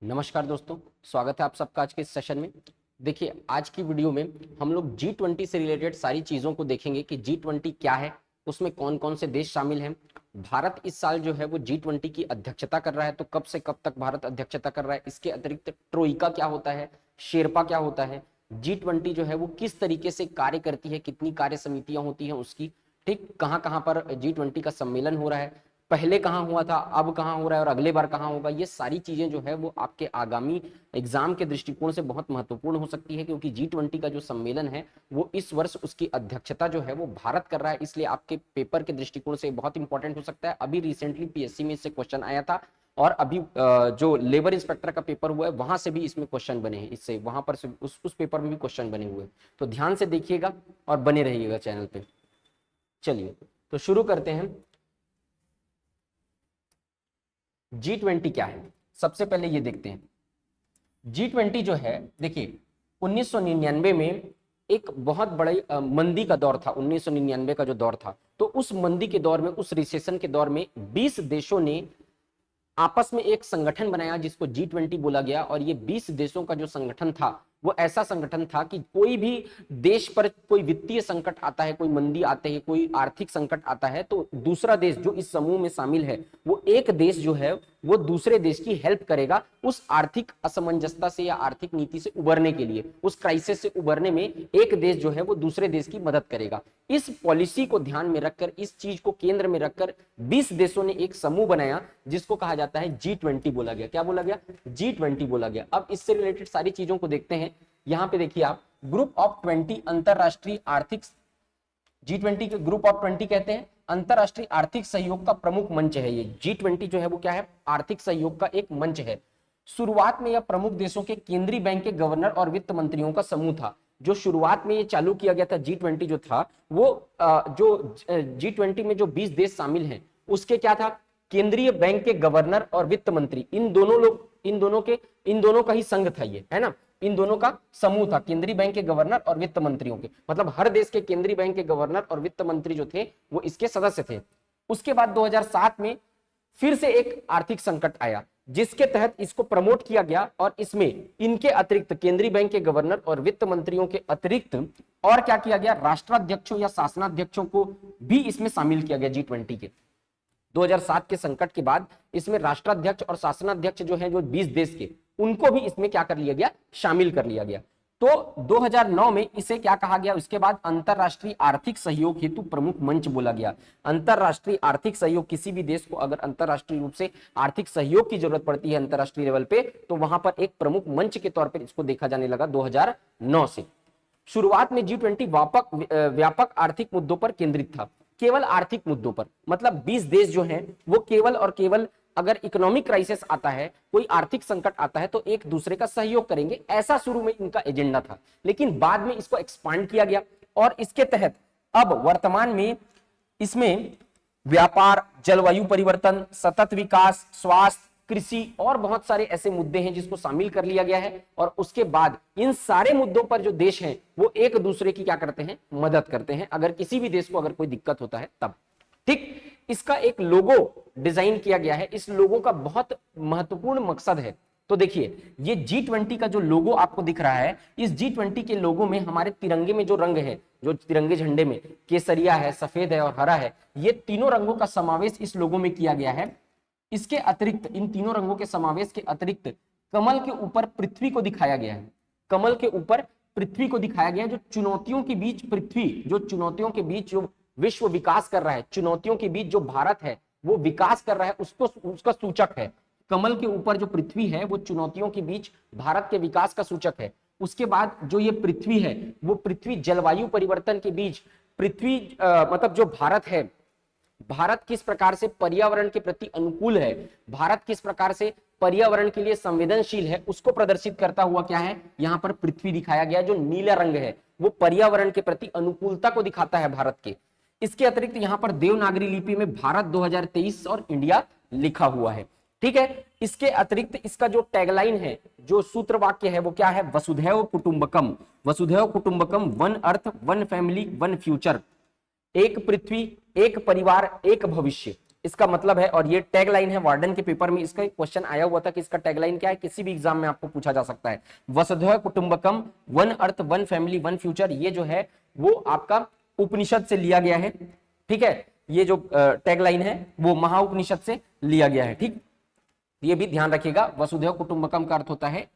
नमस्कार दोस्तों, स्वागत है आप सबका आज के इस सेशन में। देखिए, आज की वीडियो में हम लोग G20 से रिलेटेड सारी चीज़ों को देखेंगे कि G20 क्या है, उसमें कौन कौन से देश शामिल हैं। भारत इस साल जो है वो G20 की अध्यक्षता कर रहा है, तो कब से कब तक भारत अध्यक्षता कर रहा है। इसके अतिरिक्त ट्रोइका क्या होता है, शेरपा क्या होता है, G20 जो है वो किस तरीके से कार्य करती है, कितनी कार्य समितियां होती हैं उसकी, ठीक, कहाँ कहाँ पर G20 का सम्मेलन हो रहा है, पहले कहाँ हुआ था, अब कहाँ हो रहा है और अगले बार कहाँ होगा। ये सारी चीजें जो है वो आपके आगामी एग्जाम के दृष्टिकोण से बहुत महत्वपूर्ण हो सकती है, क्योंकि G20 का जो सम्मेलन है वो इस वर्ष उसकी अध्यक्षता जो है वो भारत कर रहा है, इसलिए आपके पेपर के दृष्टिकोण से बहुत इंपॉर्टेंट हो सकता है। अभी रिसेंटली पीएससी में इससे क्वेश्चन आया था और अभी जो लेबर इंस्पेक्टर का पेपर हुआ है वहां से भी इसमें क्वेश्चन बने हैं, इससे वहां पर से उस पेपर में भी क्वेश्चन बने हुए हैं, तो ध्यान से देखिएगा और बने रहिएगा चैनल पे। चलिए तो शुरू करते हैं। G20 क्या है, सबसे पहले ये देखते हैं। G20 जो है, देखिए 1999 में एक बहुत बड़ी मंदी का दौर था। 1999 का जो दौर था, तो उस मंदी के दौर में, उस रिसेशन के दौर में 20 देशों ने आपस में एक संगठन बनाया जिसको G20 बोला गया। और ये 20 देशों का जो संगठन था वो ऐसा संगठन था कि कोई भी देश पर कोई वित्तीय संकट आता है, कोई मंदी आते है, कोई आर्थिक संकट आता है, तो दूसरा देश जो इस समूह में शामिल है वो एक देश जो है वो दूसरे देश की हेल्प करेगा उस आर्थिक असमंजसता से या आर्थिक नीति से उबरने के लिए। उस क्राइसिस से उबरने में एक देश जो है वो दूसरे देश की मदद करेगा। इस पॉलिसी को ध्यान में रखकर, इस चीज को केंद्र में रखकर 20 देशों ने एक समूह बनाया जिसको कहा जाता है G20 बोला गया। क्या बोला गया? G20 बोला गया। अब इससे रिलेटेड सारी चीजों को देखते हैं। यहां पे देखिए आप, ग्रुप ऑफ 20 अंतरराष्ट्रीय आर्थिक, G20 के ग्रुप ऑफ 20 कहते हैं अंतरराष्ट्रीय आर्थिक सहयोग का प्रमुख मंच है। ये G20 जो है वो क्या है? आर्थिक सहयोग का एक मंच है। शुरुआत में यह प्रमुख देशों के केंद्रीय बैंक के गवर्नर और वित्त मंत्रियों का समूह था। जो शुरुआत में ये चालू किया गया था G20 जो था वो जो G20 में जो 20 देश शामिल हैं उसके क्या था? केंद्रीय बैंक के गवर्नर और वित्त मंत्री, इन दोनों का ही संघ था ये, है ना। इन दोनों का समूह था, केंद्रीय बैंक के गवर्नर और वित्त मंत्रियों के, मतलब हर देश के केंद्रीय बैंक के गवर्नर और वित्त मंत्री जो थे वो इसके सदस्य थे। उसके बाद 2007 में फिर से एक आर्थिक संकट आया जिसके तहत इसको प्रमोट किया गया और इसमें इनके अतिरिक्त, केंद्रीय बैंक के गवर्नर और वित्त मंत्रियों के अतिरिक्त और क्या किया गया? राष्ट्राध्यक्षों या शासनाध्यक्षों को भी इसमें शामिल किया गया G20 के। 2007 के संकट के बाद इसमें राष्ट्राध्यक्ष और शासनाध्यक्ष जो है, जो 20 देश के, उनको भी इसमें क्या कर लिया गया? शामिल कर लिया गया। तो 2009 में इसे क्या कहा गया? उसके बाद अंतरराष्ट्रीय आर्थिक सहयोग हेतु प्रमुख मंच बोला गया। अंतरराष्ट्रीय आर्थिक सहयोग, किसी भी देश को अगर अंतरराष्ट्रीय रूप से आर्थिक सहयोग की जरूरत पड़ती है अंतरराष्ट्रीय लेवल पे, तो वहां पर एक प्रमुख मंच के तौर पर इसको देखा जाने लगा 2009 से। शुरुआत में G20 व्यापक आर्थिक मुद्दों पर केंद्रित था, केवल आर्थिक मुद्दों पर। मतलब 20 देश जो हैं वो केवल और केवल अगर इकोनॉमिक क्राइसिस आता है, कोई आर्थिक संकट आता है, तो एक दूसरे का सहयोग करेंगे, ऐसा शुरू में इनका एजेंडा था। लेकिन बाद में इसको एक्सपांड किया गया और इसके तहत अब वर्तमान में इसमें व्यापार, जलवायु परिवर्तन, सतत विकास, स्वास्थ्य, कृषि और बहुत सारे ऐसे मुद्दे हैं जिसको शामिल कर लिया गया है। और उसके बाद इन सारे मुद्दों पर जो देश हैं वो एक दूसरे की क्या करते हैं? मदद करते हैं, अगर किसी भी देश को अगर कोई दिक्कत होता है तब। ठीक, इसका एक लोगो डिजाइन किया गया है। इस लोगो का बहुत महत्वपूर्ण मकसद है। तो देखिए, ये G20 का जो लोगो आपको दिख रहा है, इस G20 के लोगो में हमारे तिरंगे में जो रंग है, जो तिरंगे झंडे में केसरिया है, सफेद है और हरा है, ये तीनों रंगों का समावेश इस लोगो में किया गया है। इसके अतिरिक्त, इन तीनों रंगों के समावेश के अतिरिक्त कमल के ऊपर पृथ्वी को दिखाया गया है। कमल के ऊपर पृथ्वी को दिखाया गया है, जो चुनौतियों के बीच पृथ्वी, जो चुनौतियों के बीच जो विश्व विकास कर रहा है, चुनौतियों के बीच जो भारत है वो विकास कर रहा है, उसका सूचक है। कमल के ऊपर जो पृथ्वी है वो चुनौतियों के बीच भारत के विकास का सूचक है। उसके बाद जो ये पृथ्वी है वो पृथ्वी जलवायु परिवर्तन के बीच, पृथ्वी मतलब जो भारत है, भारत किस प्रकार से पर्यावरण के प्रति अनुकूल है, भारत किस प्रकार से पर्यावरण के लिए संवेदनशील है, उसको प्रदर्शित करता हुआ क्या है? यहाँ पर पृथ्वी दिखाया गया। जो नीला रंग है वो पर्यावरण के प्रति अनुकूलता को दिखाता है भारत के। इसके अतिरिक्त यहाँ पर देवनागरी लिपि में भारत 2023 और इंडिया लिखा हुआ है। ठीक है, इसके अतिरिक्त इसका जो टैगलाइन है, जो सूत्र वाक्य है वो क्या है? वसुधैव कुटुंबकम। वसुधैव कुटुंबकम, one earth, one family, one future. एक पृथ्वी, एक परिवार, एक भविष्य। इसका मतलब है, और ये टैगलाइन है, वार्डन के पेपर में इसका क्वेश्चन आया हुआ था कि इसका टैगलाइन क्या है, किसी भी एग्जाम में आपको पूछा जा सकता है। वसुधैव कुटुंबकम, one earth one family one future, ये जो है वो आपका उपनिषद से लिया गया है। ठीक है, ये जो टैगलाइन है वो महाउपनिषद से लिया गया है। ठीक, ये भी ध्यान रखिएगा। वसुधैव कुटुंबकम का अर्थ होता है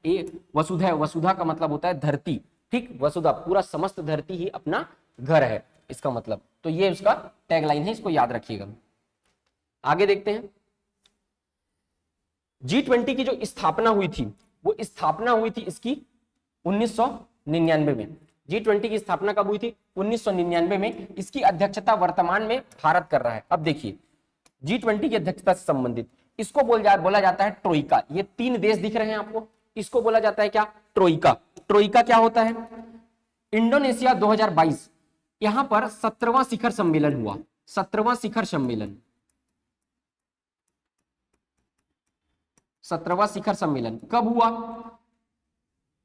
वसुधैव, वसुधा का मतलब होता है धरती। ठीक, वसुधा पूरा समस्त धरती ही अपना घर है, इसका मतलब। तो ये उसका टैगलाइन है, इसको याद रखिएगा। आगे देखते हैं। G20 की जो स्थापना हुई थी, वो स्थापना हुई थी इसकी 1999 में। G20 की स्थापना कब हुई थी? 1999 में। इसकी अध्यक्षता वर्तमान में भारत कर रहा है। अब देखिए, G20 की अध्यक्षता से संबंधित इसको बोला जाता है ट्रोइका। ये 3 देश दिख रहे हैं आपको, इसको बोला जाता है क्या? ट्रोइका। ट्रोइका क्या होता है? इंडोनेशिया 2022, यहां पर 17वां शिखर सम्मेलन हुआ। 17वां शिखर सम्मेलन, 17वां शिखर सम्मेलन कब हुआ?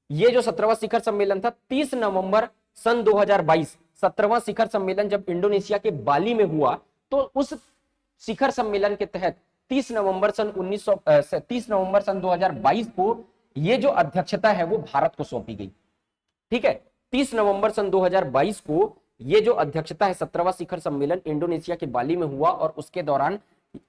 ये जो 17वां शिखर सम्मेलन था 30 नवंबर सन 2022। 17वां शिखर सम्मेलन जब इंडोनेशिया के बाली में हुआ, तो उस शिखर सम्मेलन के तहत 30 नवंबर सन 2022 को ये जो अध्यक्षता है वो भारत को सौंपी गई। ठीक है, 30 नवंबर सन 2022 को ये जो अध्यक्षता है 17वां शिखर सम्मेलन इंडोनेशिया के बाली में हुआ, और उसके दौरान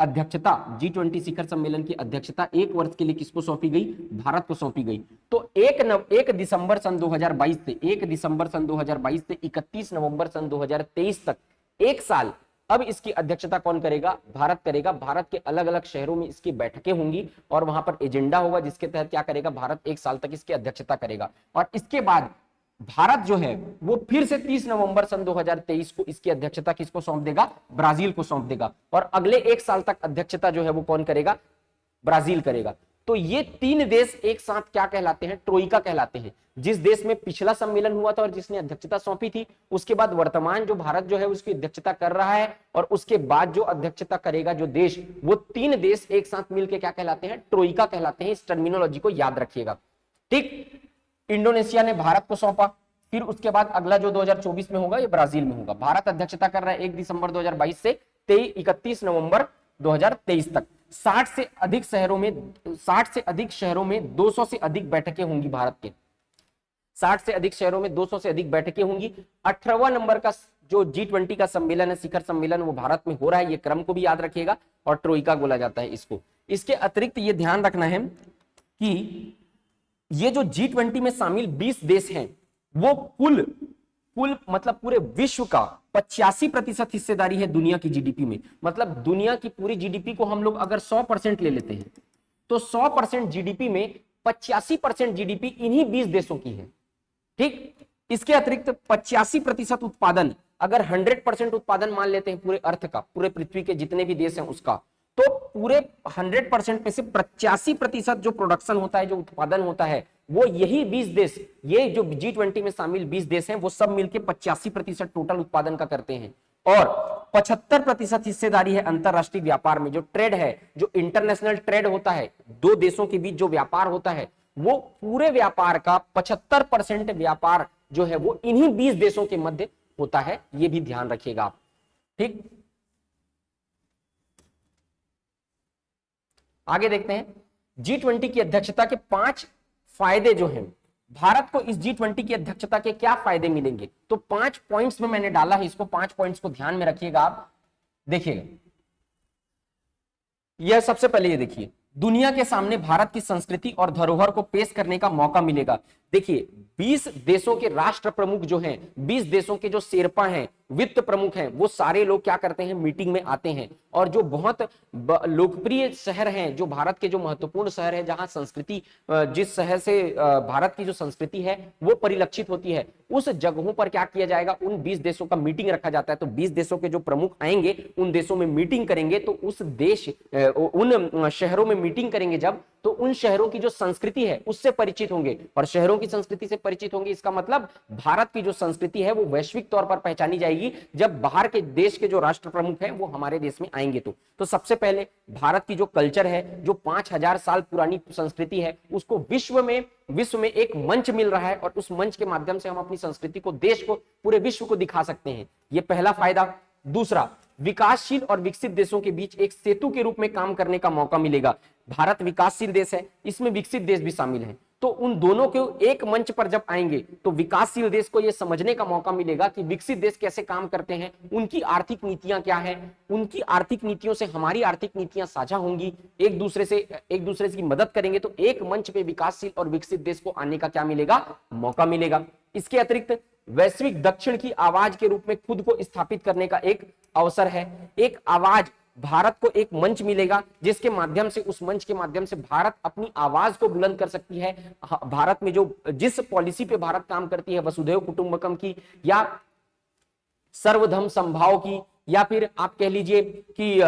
अध्यक्षता G20 शिखर सम्मेलन की अध्यक्षता 1 वर्ष के लिए किसको सौंपी गई? भारत को सौंपी गई। तो 1 दिसंबर सन 2022 से 1 दिसंबर सन 2022 से 31 नवंबर सन 2023 तक 1 साल अब इसकी अध्यक्षता कौन करेगा? भारत करेगा। भारत के अलग अलग शहरों में इसकी बैठकें होंगी और वहां पर एजेंडा होगा जिसके तहत क्या करेगा? भारत 1 साल तक इसकी अध्यक्षता करेगा। और इसके बाद भारत जो है वो फिर से 30 नवंबर सन 2023 को इसकी अध्यक्षता किसको सौंप देगा? ब्राजील को सौंप देगा। और अगले 1 साल तक अध्यक्षता जो है वो कौन करेगा? ब्राजील करेगा। तो ये 3 देश एक साथ क्या कहलाते हैं? ट्रोइका कहलाते हैं। जिस देश में पिछला सम्मेलन हुआ था और जिसने अध्यक्षता सौंपी थी, उसके बाद वर्तमान जो भारत जो है उसकी अध्यक्षता कर रहा है, और उसके बाद जो अध्यक्षता करेगा जो देश, वो 3 देश एक साथ मिलकर क्या कहलाते हैं? ट्रोइका कहलाते हैं। इस टर्मिनोलॉजी को याद रखिएगा। ठीक, इंडोनेशिया ने भारत को सौंपा, फिर उसके बाद अगला जो 2024 में होगा ये ब्राजील में होगा। भारत अध्यक्षता कर रहा है 1 दिसंबर 2022 से 31 नवंबर 2023 तक। 60 से अधिक शहरों में 200 से अधिक बैठकें होंगी भारत के। 60 से अधिक शहरों में 200 से अधिक बैठकें होंगी। 18वां नंबर का जो G20 का सम्मेलन है, शिखर सम्मेलन, वो भारत में हो रहा है। ये क्रम को भी याद रखिएगा, और ट्रोइका बोला जाता है इसको। इसके अतिरिक्त ये ध्यान रखना है कि ये जो G20 में शामिल 20 देश हैं, वो कुल मतलब पूरे विश्व का 85% हिस्सेदारी है दुनिया की जीडीपी में। मतलब दुनिया की पूरी जीडीपी को हम लोग अगर 100% ले लेते हैं, तो 100% जीडीपी में 85% जीडीपी इन्हीं 20 देशों की है। ठीक, इसके अतिरिक्त 85% उत्पादन, अगर 100% उत्पादन मान लेते हैं पूरे अर्थ का, पूरे पृथ्वी के जितने भी देश हैं उसका, तो पूरे 100% में से 85% जो प्रोडक्शन होता है, जो उत्पादन होता है, वो यही 20 देश, ये जो G20 में शामिल 20 देश हैं, वो सब मिलके 85% टोटल उत्पादन का करते हैं। और 75% हिस्सेदारी है अंतरराष्ट्रीय व्यापार में। जो ट्रेड है, जो इंटरनेशनल ट्रेड होता है, 2 देशों के बीच जो व्यापार होता है, वो पूरे व्यापार का 75% व्यापार जो है वो इन्हीं 20 देशों के मध्य होता है। ये भी ध्यान रखिएगा आप। ठीक, आगे देखते हैं G20 की अध्यक्षता के 5 फायदे जो हैं। भारत को इस G20 की अध्यक्षता के क्या फायदे मिलेंगे? तो 5 पॉइंट्स में मैंने डाला है इसको। 5 पॉइंट्स को ध्यान में रखिएगा आप। देखिएगा, यह सबसे पहले ये देखिए, दुनिया के सामने भारत की संस्कृति और धरोहर को पेश करने का मौका मिलेगा। देखिए, 20 देशों के राष्ट्र प्रमुख जो हैं, 20 देशों के जो शेरपा हैं, वित्त प्रमुख हैं, वो सारे लोग क्या करते हैं? मीटिंग में आते हैं। और जो बहुत लोकप्रिय शहर हैं, जो भारत के जो महत्वपूर्ण शहर है, जहां संस्कृति, जिस शहर से भारत की जो संस्कृति है वो परिलक्षित होती है, उस जगहों पर क्या किया जाएगा? उन 20 देशों का मीटिंग रखा जाता है। तो 20 देशों के जो प्रमुख आएंगे, उन देशों में मीटिंग करेंगे। तो उस देश, उन शहरों में मीटिंग करेंगे जब, तो उन शहरों की जो संस्कृति है उससे परिचित होंगे, और शहरों की संस्कृति से परिचित होंगे। इसका मतलब भारत की जो संस्कृति है वो वैश्विक तौर पर पहचानी जाएगी जब बाहर के देश के जो राष्ट्र प्रमुख हैं वो हमारे देश में आएंगे। तो सबसे पहले भारत की जो कल्चर है, जो 5000 साल पुरानी संस्कृति है, उसको विश्व में एक मंच मिल रहा है, और उस मंच के माध्यम से हम अपनी संस्कृति को, देश को, पूरे विश्व को दिखा सकते हैं। ये पहला फायदा। दूसरा, विकासशील और विकसित देशों के बीच एक सेतु के रूप में काम करने का मौका मिलेगा। भारत विकासशील देश है, इसमें विकसित देश भी शामिल है, तो उन दोनों के एक मंच पर जब आएंगे तो विकासशील देश को यह समझने का मौका मिलेगा कि विकसित देश कैसे काम करते हैं, उनकी आर्थिक नीतियां क्या है, उनकी आर्थिक नीतियों से हमारी आर्थिक नीतियां साझा होंगी, एक दूसरे की मदद करेंगे, तो एक मंच पे विकासशील और विकसित देश को आने का क्या मिलेगा, मौका मिलेगा। इसके अतिरिक्त वैश्विक दक्षिण की आवाज के रूप में खुद को स्थापित करने का एक अवसर है। एक आवाज, भारत को एक मंच मिलेगा जिसके माध्यम से, उस मंच के माध्यम से भारत अपनी आवाज को बुलंद कर सकती है। भारत में जो जिस पॉलिसी पे भारत काम करती है, वसुधैव कुटुंबकम की या सर्वधर्म समभाव की, या फिर आप कह लीजिए कि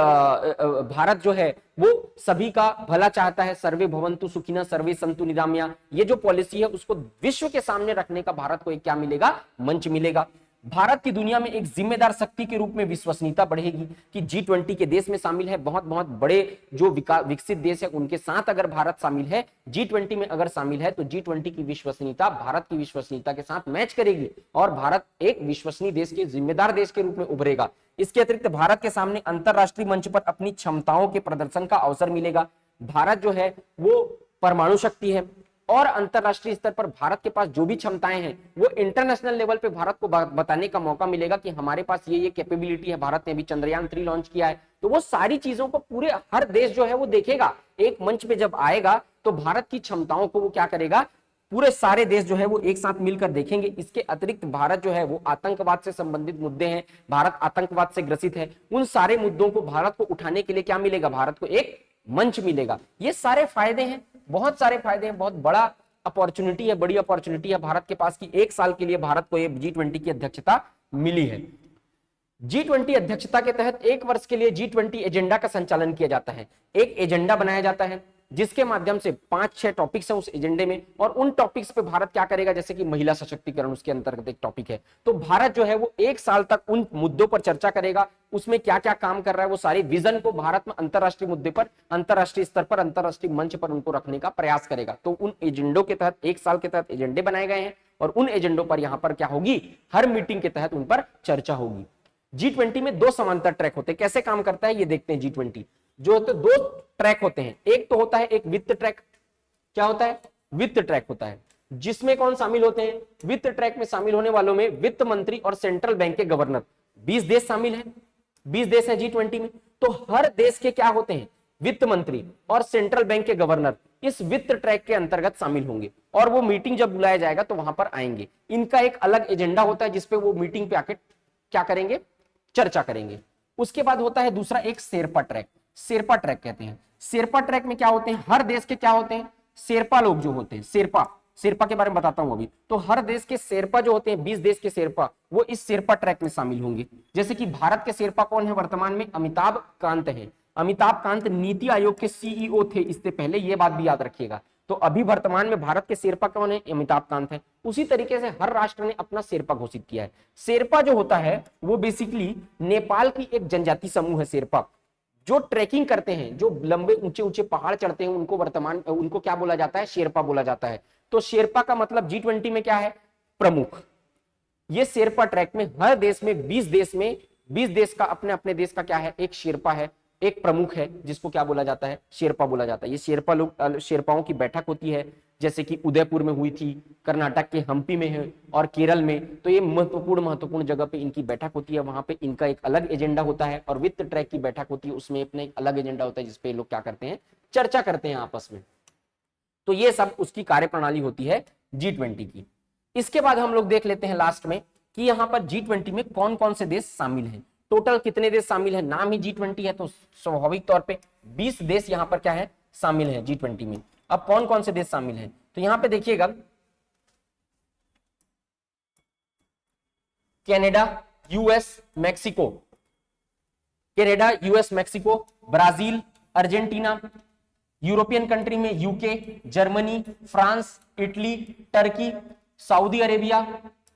भारत जो है वो सभी का भला चाहता है, सर्वे भवन्तु सुखिनः सर्वे सन्तु निरामया, ये जो पॉलिसी है उसको विश्व के सामने रखने का भारत को एक क्या मिलेगा, मंच मिलेगा। भारत की दुनिया में एक जिम्मेदार शक्ति के रूप में विश्वसनीयता बढ़ेगी कि G20 के देश में शामिल है, बहुत बहुत बड़े जो विकसित देश है उनके साथ अगर भारत शामिल है, G20 में अगर शामिल है, तो G20 की विश्वसनीयता भारत की विश्वसनीयता के साथ मैच करेगी और भारत एक विश्वसनीय देश के, जिम्मेदार देश के रूप में उभरेगा। इसके अतिरिक्त भारत के सामने अंतरराष्ट्रीय मंच पर अपनी क्षमताओं के प्रदर्शन का अवसर मिलेगा। भारत जो है वो परमाणु शक्ति है और अंतरराष्ट्रीय स्तर पर भारत के पास जो भी क्षमताएं हैं वो इंटरनेशनल लेवल पे भारत को बताने का मौका मिलेगा कि हमारे पास ये कैपेबिलिटी है। भारत ने भी चंद्रयान 3 लॉन्च किया है, तो वो सारी चीजों को पूरे हर देश जो है वो देखेगा। एक मंच पे जब आएगा तो भारत की क्षमताओं को वो क्या करेगा, पूरे सारे देश जो है वो एक साथ मिलकर देखेंगे। इसके अतिरिक्त भारत जो है वो आतंकवाद से संबंधित मुद्दे हैं, भारत आतंकवाद से ग्रसित है, उन सारे मुद्दों को भारत को उठाने के लिए क्या मिलेगा, भारत को एक मंच मिलेगा। ये सारे फायदे हैं, बहुत सारे फायदे हैं, बहुत बड़ा अपॉर्चुनिटी है, बड़ी अपॉर्चुनिटी है भारत के पास कि एक साल के लिए भारत को ये G20 की अध्यक्षता मिली है। G20 अध्यक्षता के तहत एक वर्ष के लिए G20 एजेंडा का संचालन किया जाता है। एक एजेंडा बनाया जाता है जिसके माध्यम से 5-6 टॉपिक्स हैं उस एजेंडे में, और उन टॉपिक्स पे भारत क्या करेगा, जैसे कि महिला सशक्तिकरण उसके अंतर्गत एक टॉपिक है, तो भारत जो है वो एक साल तक उन मुद्दों पर चर्चा करेगा, उसमें क्या क्या काम कर रहा है, वो सारे विजन को भारत में अंतरराष्ट्रीय मुद्दे पर, अंतरराष्ट्रीय स्तर पर, अंतरराष्ट्रीय मंच पर उनको रखने का प्रयास करेगा। तो उन एजेंडों के तहत, एक साल के तहत एजेंडे बनाए गए हैं और उन एजेंडों पर यहां पर क्या होगी, हर मीटिंग के तहत उन पर चर्चा होगी। G20 में 2 समांतर ट्रैक होते हैं। कैसे काम करता है ये देखते हैं। G20 जो होते 2 ट्रैक होते हैं, एक तो होता है एक वित्त ट्रैक। क्या होता है, वित्त ट्रैक होता है, जिसमें कौन शामिल होते हैं, वित्त ट्रैक में शामिल होने वालों में वित्त मंत्री और सेंट्रल बैंक के गवर्नर, 20 देश शामिल हैं, 20 देश हैं G20 में। तो हर देश के क्या होते हैं, वित्त मंत्री और सेंट्रल बैंक के गवर्नर इस वित्त ट्रैक के अंतर्गत शामिल होंगे और वो मीटिंग जब बुलाया जाएगा तो वहां पर आएंगे। इनका एक अलग एजेंडा होता है जिसपे वो मीटिंग पे आके क्या करेंगे, चर्चा करेंगे। उसके बाद होता है दूसरा एक शेरपा ट्रैक, शेरपा ट्रैक कहते हैं। शेरपा ट्रैक में क्या होते हैं, हर देश के क्या होते हैं, शेरपा लोग जो होते हैं, शेरपा के बारे में बताता हूं अभी। तो हर देश के शेरपा जो होते हैं, 20 देश के शेरपा, वो इस शेरपा ट्रैक में शामिल होंगे। जैसे कि भारत के शेरपा कौन है वर्तमान में, अमिताभ कांत है। अमिताभ कांत नीति आयोग के सीईओ थे इससे पहले, ये बात भी याद रखिएगा। तो अभी वर्तमान में भारत के शेरपा कौन है, अमिताभ कांत है। उसी तरीके से हर राष्ट्र ने अपना शेरपा घोषित किया है। शेरपा जो होता है वो बेसिकली नेपाल की एक जनजाति समूह है शेरपा, जो ट्रैकिंग करते हैं, जो लंबे ऊंचे ऊंचे पहाड़ चढ़ते हैं, उनको क्या बोला जाता है, शेरपा बोला जाता है। तो शेरपा का मतलब G20 में क्या है, प्रमुख। ये शेरपा ट्रैक में हर देश में 20 देश का अपने अपने देश का क्या है, एक शेरपा है, एक प्रमुख है, जिसको क्या बोला जाता है, शेरपा बोला जाता है। ये शेरपा लोग, शेरपाओं की बैठक होती है, जैसे कि उदयपुर में हुई थी, कर्नाटक के हम्पी में है और केरल में। तो ये महत्वपूर्ण जगह पे इनकी बैठक होती है, वहां पे इनका एक अलग एजेंडा होता है। और वित्त ट्रैक की बैठक होती है, उसमें अपने एक अलग एजेंडा होता है जिसपे लोग क्या करते हैं, चर्चा करते हैं आपस में। तो ये सब उसकी कार्यप्रणाली होती है G20 की। इसके बाद हम लोग देख लेते हैं लास्ट में कि यहाँ पर G20 में कौन कौन से देश शामिल हैं, टोटल कितने देश शामिल है। नाम ही G20 है तो स्वाभाविक तौर पे 20 देश यहाँ पर क्या है, शामिल है G20 में। अब कौन कौन से देश शामिल हैं, तो यहाँ पे देखिएगा, Canada, US, Mexico, Canada, US, Mexico, Brazil, Argentina, European country में UK, Germany, France, Italy, Turkey, Saudi Arabia,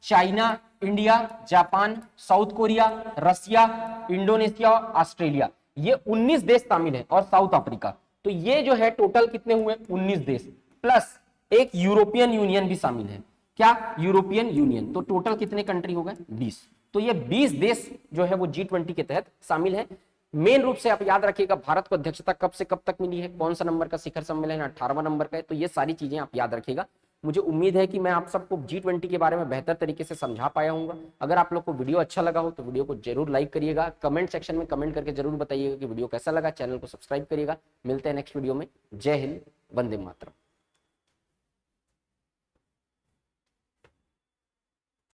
China, India, Japan, South Korea, Russia, Indonesia, Australia, ये 19 देश शामिल हैं, और साउथ अफ्रीका। तो ये जो है टोटल कितने हुए, 19 देश, प्लस एक यूरोपियन यूनियन भी शामिल है। क्या, यूरोपियन यूनियन। तो टोटल कितने कंट्री हो गए, 20। तो ये 20 देश जो है वो G20 के तहत शामिल है। मेन रूप से आप याद रखिएगा भारत को अध्यक्षता कब से कब तक मिली है, कौन सा नंबर का शिखर सम्मेलन है, 18वां नंबर का है। तो ये सारी चीजें आप याद रखिएगा। मुझे उम्मीद है कि मैं आप सबको G20 के बारे में बेहतर तरीके से समझा पाया हूँ। अगर आप लोग को वीडियो अच्छा लगा हो तो वीडियो को जरूर लाइक करिएगा, कमेंट सेक्शन में कमेंट करके जरूर बताइएगा कि वीडियो कैसा लगा, चैनल को सब्सक्राइब करिएगा। मिलते हैं नेक्स्ट वीडियो में। जय हिंद, वंदे मातरम।